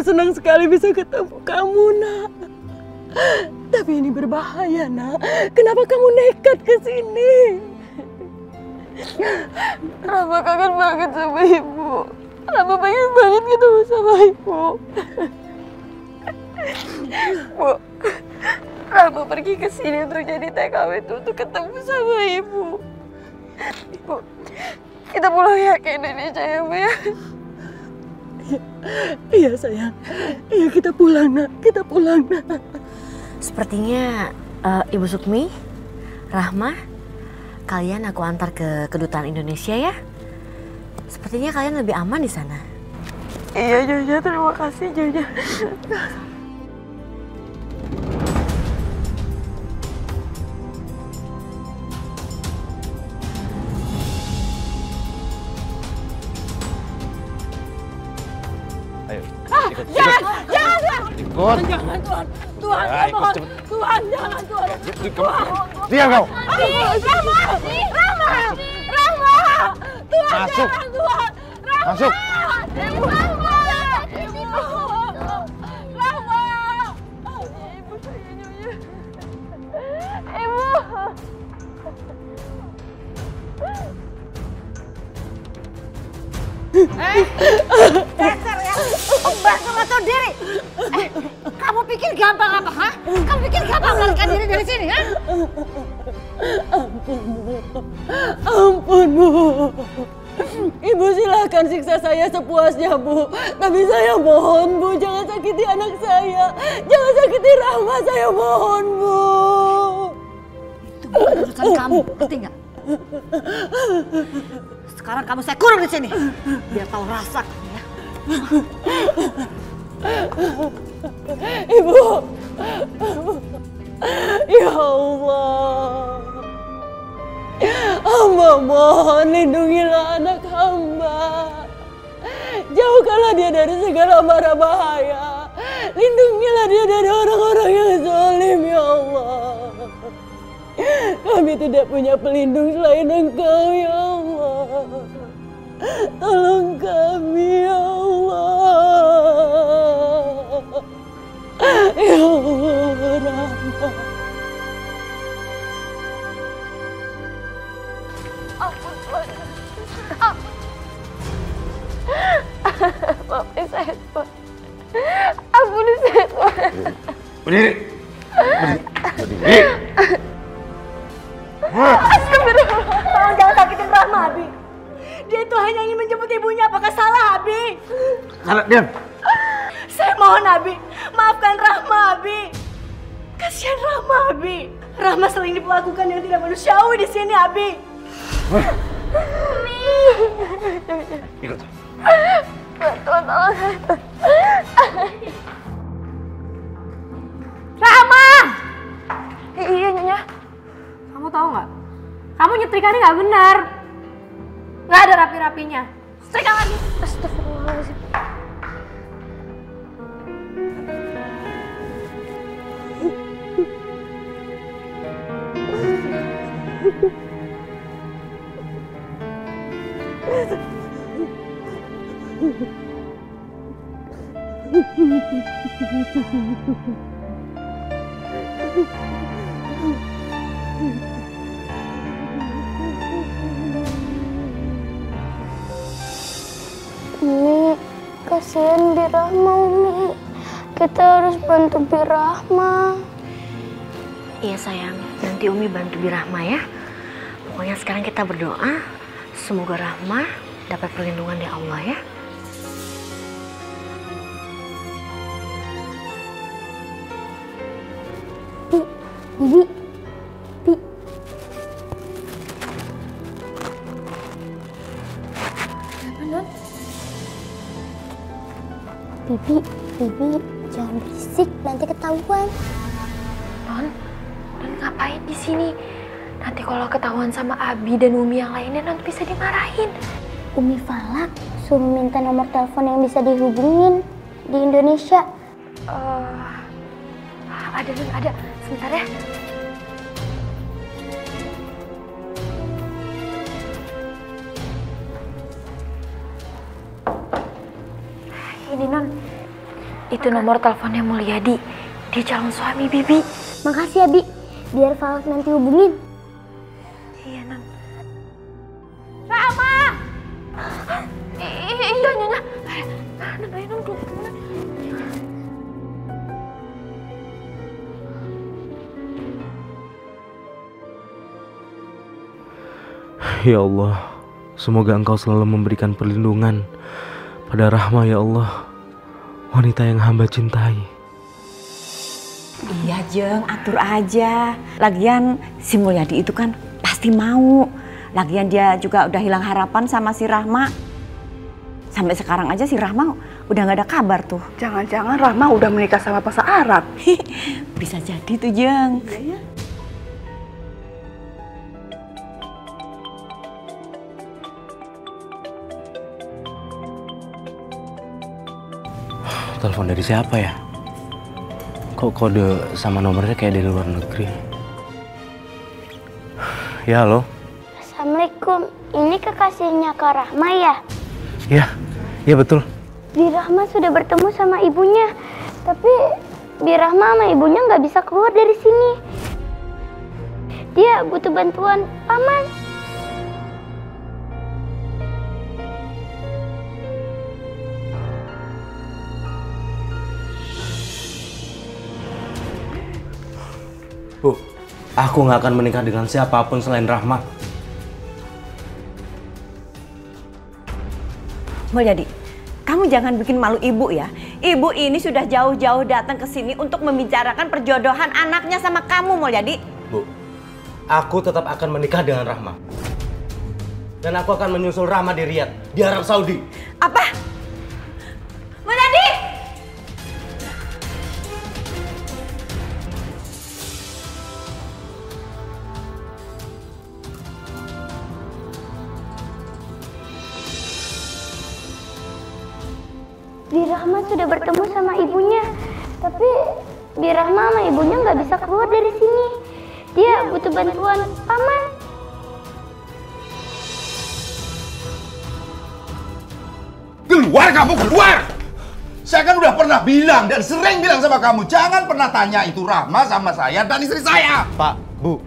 senang sekali bisa ketemu kamu, Nak. Tapi ini berbahaya, Nak. Kenapa kamu nekat ke sini? Rama kangen banget sama ibu. Rama pengen banget ketemu sama ibu. Bu, Rama pergi ke sini untuk jadi TKW itu untuk ketemu sama ibu. Bu, kita pulang ya ke Indonesia ya, Bu ya. Iya sayang, iya kita pulang, Nak. Kita pulang, Nak. Sepertinya Ibu Sukmi, Rahma, kalian aku antar ke kedutaan Indonesia ya. Sepertinya kalian lebih aman di sana. Iya Nyonya, terima kasih Nyonya. Ayo, ikut. Jangan, Tuhan. Ikut. Jangan, Tuhan. Tuhan, Ya, saya ikut, mohon. cepet. Tuhan, jangan, Tuhan. Diam kau. Rama! Rama! Rama! Tuhan, Masuk. jangan, Tuhan. Rama! Masuk. Ibu! Rama! Ibu! Rama! Ibu saya Nyonya. Ibu! Dasar ya, ombak sama tahu diri. Kamu pikir gampang apa, ha? Kamu pikir gampang melarikan diri dari sini, ha? Ampun, Bu. Ibu silakan siksa saya sepuasnya, Bu. Tapi saya mohon, Bu, jangan sakiti anak saya. Jangan sakiti Rahma, saya mohon, Bu. Itu bukan urusan kamu, ngerti nggak? Sekarang kamu saya kurung di sini, biar tahu rasa kamu ya. Ibu. Ya Allah. Hamba mohon lindungilah anak hamba. Jauhkanlah dia dari segala mara bahaya. Lindungilah dia dari orang-orang yang zalim, ya Allah. Kami tidak punya pelindung selain Engkau, ya Allah. Tolong kami, ya Allah. Ya Allah, Rahmat. Ampun, Tuhan. Ampun. Maafin saya, Tuhan. Ampuni saya, Tuhan. Berdiri. Berdiri. Tolong jangan sakitin Rahma, Abi. Dia itu hanya ingin menjemput ibunya, apakah salah, Abi? Salah, diam. Saya mohon, Abi, maafkan Rahma, Abi. Kasihan Rahma, Abi. Rahma sering diperlakukan yang tidak manusiawi di sini, Abi. Ikut. Tuhan, tolong saya. Rahma! Iya, Nyonya. Kamu tahu nggak? Kamu nyetrikannya nggak benar. Nggak ada rapi-rapinya. Setrika lagi. Astagfirullahaladzim. Umi, kasihan Birahma, Umi. Kita harus bantu Birahma. Iya sayang, nanti Umi bantu Birahma ya. Pokoknya sekarang kita berdoa, semoga Rahma dapat perlindungan dari Allah ya. Bibi, Bi. Bibi, jangan berisik, nanti ketahuan. Non ngapain di sini? Nanti kalau ketahuan sama Abi dan Umi yang lainnya, nanti bisa dimarahin. Umi Falak suruh minta nomor telepon yang bisa dihubungin di Indonesia. Ada Non, ada. Sebentar ya. Ini Non. Itu nomor teleponnya Mulyadi. Dia calon suami Bibi. Makasih ya, Bi. Biar Falak nanti hubungin. Iya, Nan. Rama! Iya, Nyonya. Ayo, Nan, duduk. Ya Allah, semoga Engkau selalu memberikan perlindungan pada Rahma ya Allah, wanita yang hamba cintai. Iya Jeng, atur aja. Lagian si Mulyadi itu kan pasti mau. Lagian dia juga udah hilang harapan sama si Rahma. Sampai sekarang aja si Rahma udah gak ada kabar tuh. Jangan-jangan Rahma udah menikah sama Pak Arab. Bisa jadi tuh Jeng. Iya. Telepon dari siapa ya? Kok kode sama nomornya kayak dari luar negeri? Ya, halo? Assalamualaikum. Ini kekasihnya Kak Rahma ya? Iya betul. Bi Rahma sudah bertemu sama ibunya. Tapi Bi Rahma sama ibunya nggak bisa keluar dari sini. Dia butuh bantuan paman. Bu, aku nggak akan menikah dengan siapapun selain Rahma. Mulyadi, kamu jangan bikin malu ibu ya. Ibu ini sudah jauh-jauh datang ke sini untuk membicarakan perjodohan anaknya sama kamu, Mulyadi. Bu, aku tetap akan menikah dengan Rahma. Dan aku akan menyusul Rahma di Riyadh, di Arab Saudi. Apa? Mulyadi! Bi Rahma sudah bertemu sama ibunya. Tapi Bi Rahma sama ibunya nggak bisa keluar dari sini. Dia butuh bantuan paman. Keluar kamu, keluar! Saya kan udah pernah bilang dan sering bilang sama kamu, jangan pernah tanya itu Rahma sama saya dan istri saya. Pak, Bu,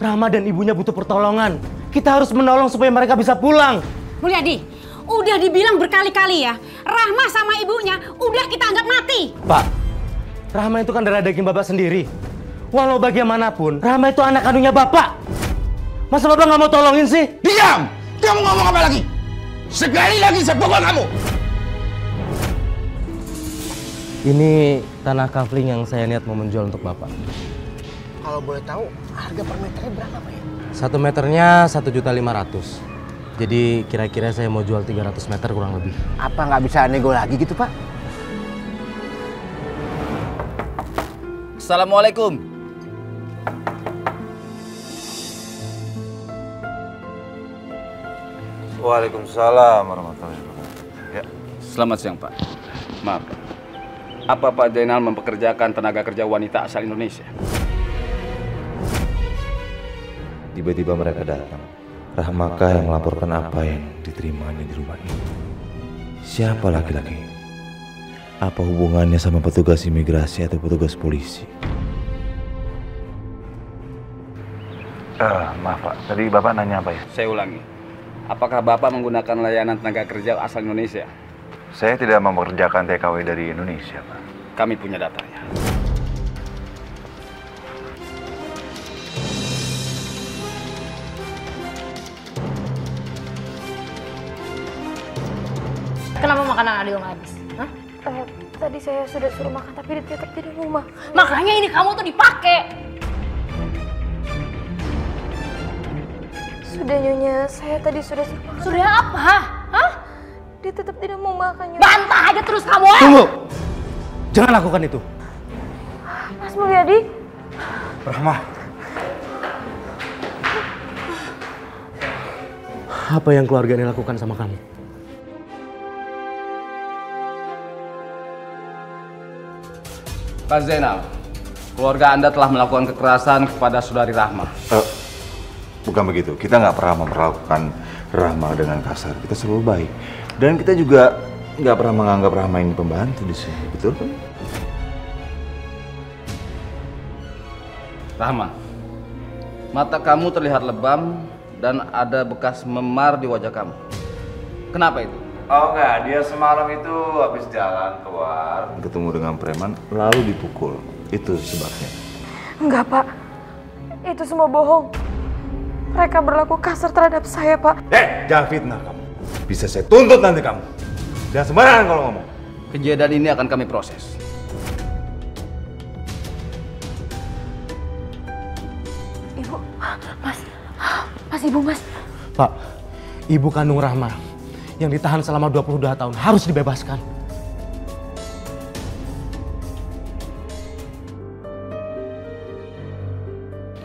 Rahma dan ibunya butuh pertolongan. Kita harus menolong supaya mereka bisa pulang. Mulyadi, udah dibilang berkali-kali ya, Rahma sama ibunya udah kita anggap mati. Pak, Rahma itu kan darah daging Bapak sendiri. Walau bagaimanapun, Rahma itu anak kandungnya Bapak. Masa Bapak nggak mau tolongin sih? Diam! Kamu ngomong apa lagi? Sekali lagi saya pukul kamu! Ini tanah kafling yang saya niat mau menjual untuk Bapak. Kalau boleh tahu, harga per meternya berapa Pak ya? 1 meternya 1.500.000. Jadi kira-kira saya mau jual 300 meter kurang lebih. Apa nggak bisa nego lagi gitu Pak? Assalamualaikum. Waalaikumsalam warahmatullahi wabarakatuh. Ya. Selamat siang Pak. Maaf Pak. Apa Pak Zainal mempekerjakan tenaga kerja wanita asal Indonesia? Tiba-tiba mereka datang. Rahmakah yang melaporkan apa yang diterimanya di rumah ini? Siapa laki-laki? Apa hubungannya sama petugas imigrasi atau petugas polisi? Maaf Pak, tadi Bapak nanya apa ya? Saya ulangi. Apakah Bapak menggunakan layanan tenaga kerja asal Indonesia? Saya tidak mempekerjakan TKW dari Indonesia Pak. Kami punya datanya. Kenapa makanan Adil nggak habis? Hah? Tadi saya sudah suruh makan tapi dia tetap tidak mau makan. Makanya ini kamu tuh dipakai. Sudah Nyonya, saya tadi sudah suruh makan. Sudah apa? Hah? Dia tetap tidak mau makan Nyonya. Bantah aja terus kamu. Tunggu! Jangan lakukan itu. Mas Mulyadi. Rahma. Apa yang keluarga ini lakukan sama kamu? Pak Zainal, keluarga Anda telah melakukan kekerasan kepada saudari Rahma. Bukan begitu. Kita nggak pernah memperlakukan Rahma dengan kasar. Kita selalu baik. Dan kita juga nggak pernah menganggap Rahma ini pembantu di sini, betul kan? Rahma, mata kamu terlihat lebam dan ada bekas memar di wajah kamu. Kenapa itu? Oh enggak, dia semalam itu habis jalan keluar ketemu dengan preman lalu dipukul. Itu sebabnya. Enggak, Pak. Itu semua bohong. Mereka berlaku kasar terhadap saya, Pak. Jangan fitnah kamu. Bisa saya tuntut nanti kamu. Jangan sembarangan kalau ngomong. Kejadian ini akan kami proses. Ibu, Mas, Ibu, Mas. Pak, ibu kandung Rahma yang ditahan selama 22 tahun harus dibebaskan.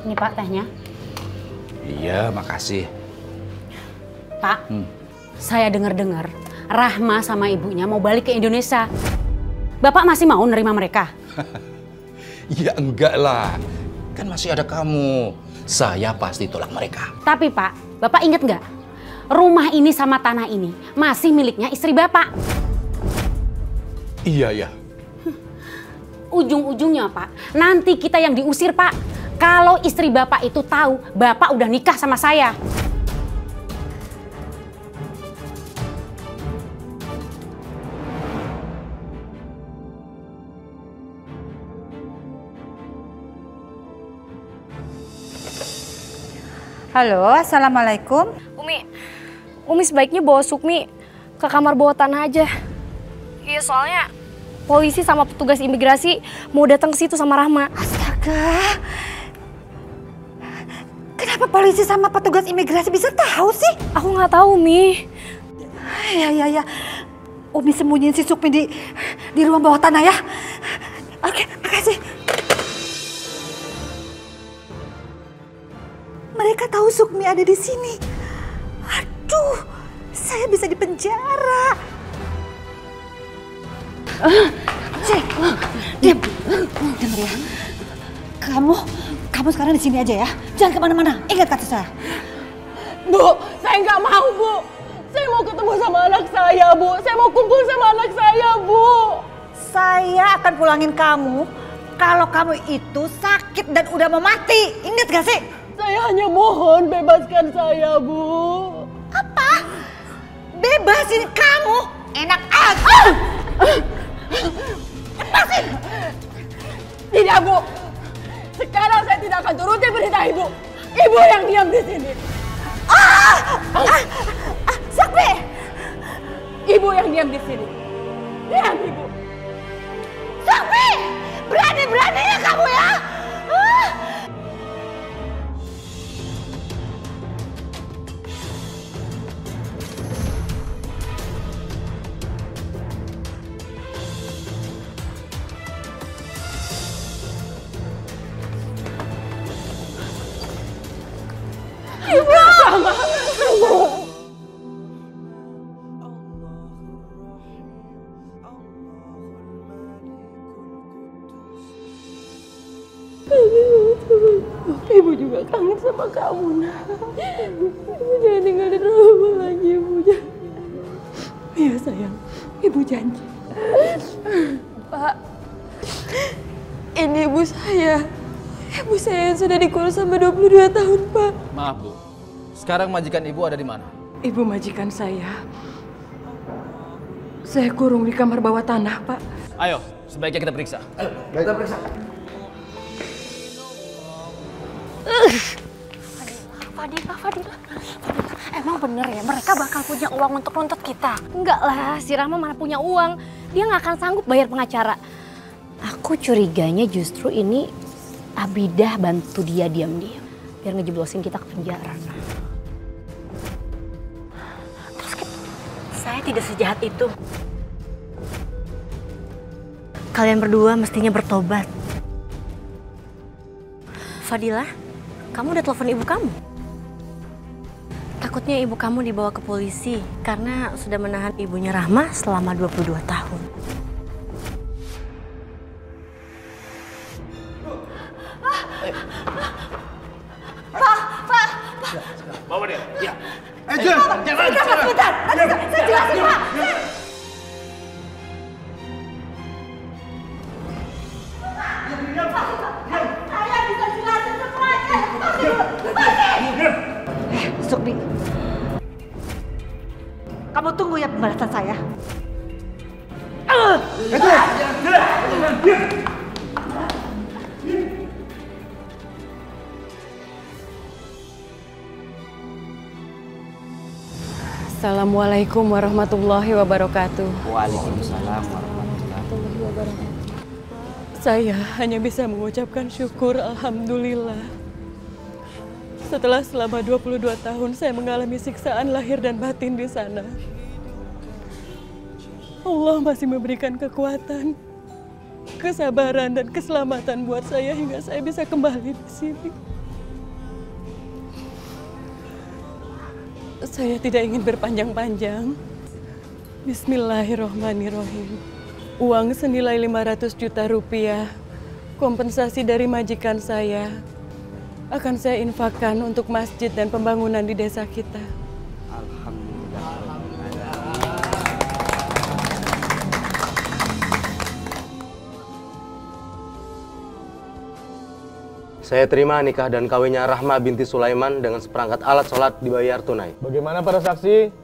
Ini Pak tehnya. Iya, makasih. Pak, saya dengar-dengar Rahma sama ibunya mau balik ke Indonesia. Bapak masih mau nerima mereka? Ya enggak lah, kan masih ada kamu. Saya pasti tolak mereka. Tapi Pak, Bapak ingat nggak? Rumah ini sama tanah ini masih miliknya istri Bapak. Iya. Ujung-ujungnya Pak, nanti kita yang diusir Pak. Kalau istri Bapak itu tahu Bapak udah nikah sama saya. Halo, assalamualaikum. Umi sebaiknya bawa Sukmi ke kamar bawah tanah aja. Iya, soalnya polisi sama petugas imigrasi mau datang ke situ sama Rahma. Astaga. Kenapa polisi sama petugas imigrasi bisa tahu sih? Aku nggak tahu, Mi. Ya. Umi sembunyiin si Sukmi di ruang bawah tanah ya. Oke, makasih. Mereka tahu Sukmi ada di sini. Aduh, saya bisa dipenjara. Cek, diam ya. Kamu sekarang di sini aja ya. Jangan kemana-mana. Ingat kata saya. Bu, saya nggak mau, Bu. Saya mau ketemu sama anak saya, Bu. Saya mau kumpul sama anak saya, Bu. Saya akan pulangin kamu kalau kamu itu sakit dan udah mau mati. Ingat gak sih? Saya hanya mohon bebaskan saya, Bu. Apa? Bebasin kamu? Enak aja. Lepasin. Tidak, Bu. Sekarang saya tidak akan turuti perintah Ibu. Ibu yang diam di sini. Sukmi. Ibu yang diam di sini. Diam, Ibu. Sukmi, berani-beraninya kamu ya. Ibu juga kangen sama kamu, Nak. Ibu jangan tinggalin Rahma lagi, Ibu. Iya, sayang. Ibu janji. Pak, ini ibu saya. Ibu saya yang sudah dikurung sampai 22 tahun, Pak. Maaf, Bu. Sekarang majikan Ibu ada di mana? Ibu majikan saya kurung di kamar bawah tanah, Pak. Ayo, sebaiknya kita periksa. Ayo, kita periksa. Fadilah. Emang bener ya mereka bakal punya uang untuk nuntut kita? Enggak lah, si Rahma mana punya uang. Dia nggak akan sanggup bayar pengacara. Aku curiganya justru ini Abidah bantu dia diam-diam. Biar ngejeblosin kita ke penjara. Terus saya tidak sejahat itu. Kalian berdua mestinya bertobat. Fadilah, kamu udah telepon ibu kamu? Takutnya ibu kamu dibawa ke polisi karena sudah menahan ibunya Rahma selama 22 tahun. Pak. Bawa dia. Ya. Jangan. Sebentar. Saya jelasin, Pak. balasan saya. Assalamualaikum warahmatullahi wabarakatuh. Waalaikumsalam warahmatullahi wabarakatuh. Saya hanya bisa mengucapkan syukur, alhamdulillah. Setelah selama 22 tahun saya mengalami siksaan lahir dan batin di sana. Allah masih memberikan kekuatan, kesabaran dan keselamatan buat saya hingga saya bisa kembali di sini. Saya tidak ingin berpanjang-panjang. Bismillahirrohmanirrohim. Uang senilai 500 juta rupiah, kompensasi dari majikan saya, akan saya infakkan untuk masjid dan pembangunan di desa kita. Saya terima nikah dan kawinnya Rahma binti Sulaiman dengan seperangkat alat sholat dibayar tunai. Bagaimana para saksi?